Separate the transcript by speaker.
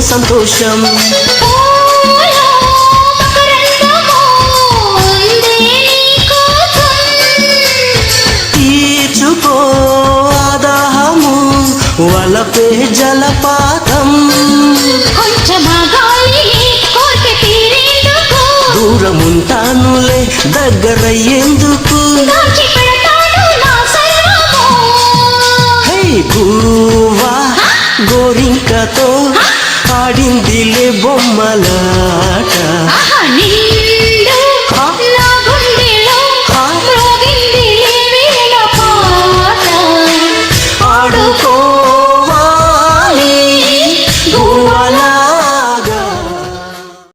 Speaker 1: సంతోషం. తీర్చుకో ఆదాహము వలపే జలపాతం. దూరముంటానులే దగ్గరయ్యేందుకు. హే గువ్వా గోరింకతో ఆడిందిలే బొమ్మలా.